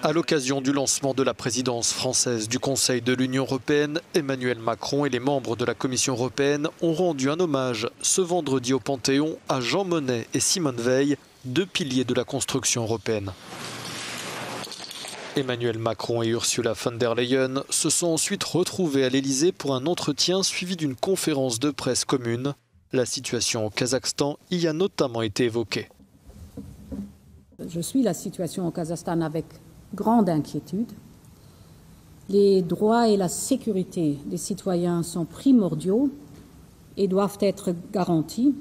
À l'occasion du lancement de la présidence française du Conseil de l'Union européenne, Emmanuel Macron et les membres de la Commission européenne ont rendu un hommage ce vendredi au Panthéon à Jean Monnet et Simone Veil, deux piliers de la construction européenne. Emmanuel Macron et Ursula von der Leyen se sont ensuite retrouvés à l'Elysée pour un entretien suivi d'une conférence de presse commune. La situation au Kazakhstan y a notamment été évoquée. Je suis la situation au Kazakhstan avec grande inquiétude. Les droits et la sécurité des citoyens sont primordiaux et doivent être garantis.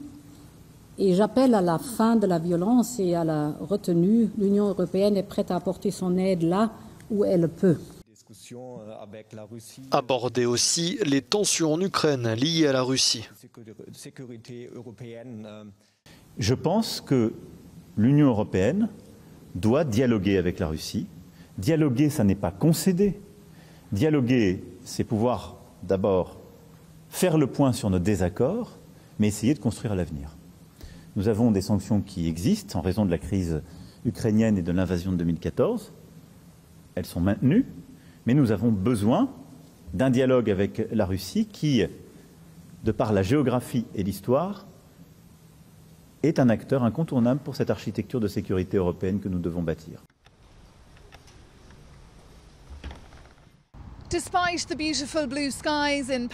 Et j'appelle à la fin de la violence et à la retenue. L'Union européenne est prête à apporter son aide là où elle peut. Aborder aussi les tensions en Ukraine liées à la Russie. Je pense que l'Union européenne doit dialoguer avec la Russie. Dialoguer, ça n'est pas concéder. Dialoguer, c'est pouvoir d'abord faire le point sur nos désaccords, mais essayer de construire l'avenir. Nous avons des sanctions qui existent en raison de la crise ukrainienne et de l'invasion de 2014. Elles sont maintenues, mais nous avons besoin d'un dialogue avec la Russie qui, de par la géographie et l'histoire, est un acteur incontournable pour cette architecture de sécurité européenne que nous devons bâtir.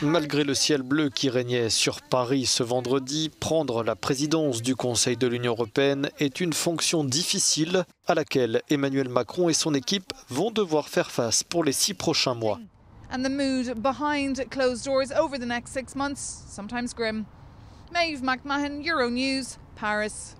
Malgré le ciel bleu qui régnait sur Paris ce vendredi, prendre la présidence du Conseil de l'Union européenne est une fonction difficile à laquelle Emmanuel Macron et son équipe vont devoir faire face pour les 6 prochains mois. And the mood behind closed doors over the next 6 months, sometimes grim. Maeve McMahon, Euronews, Paris.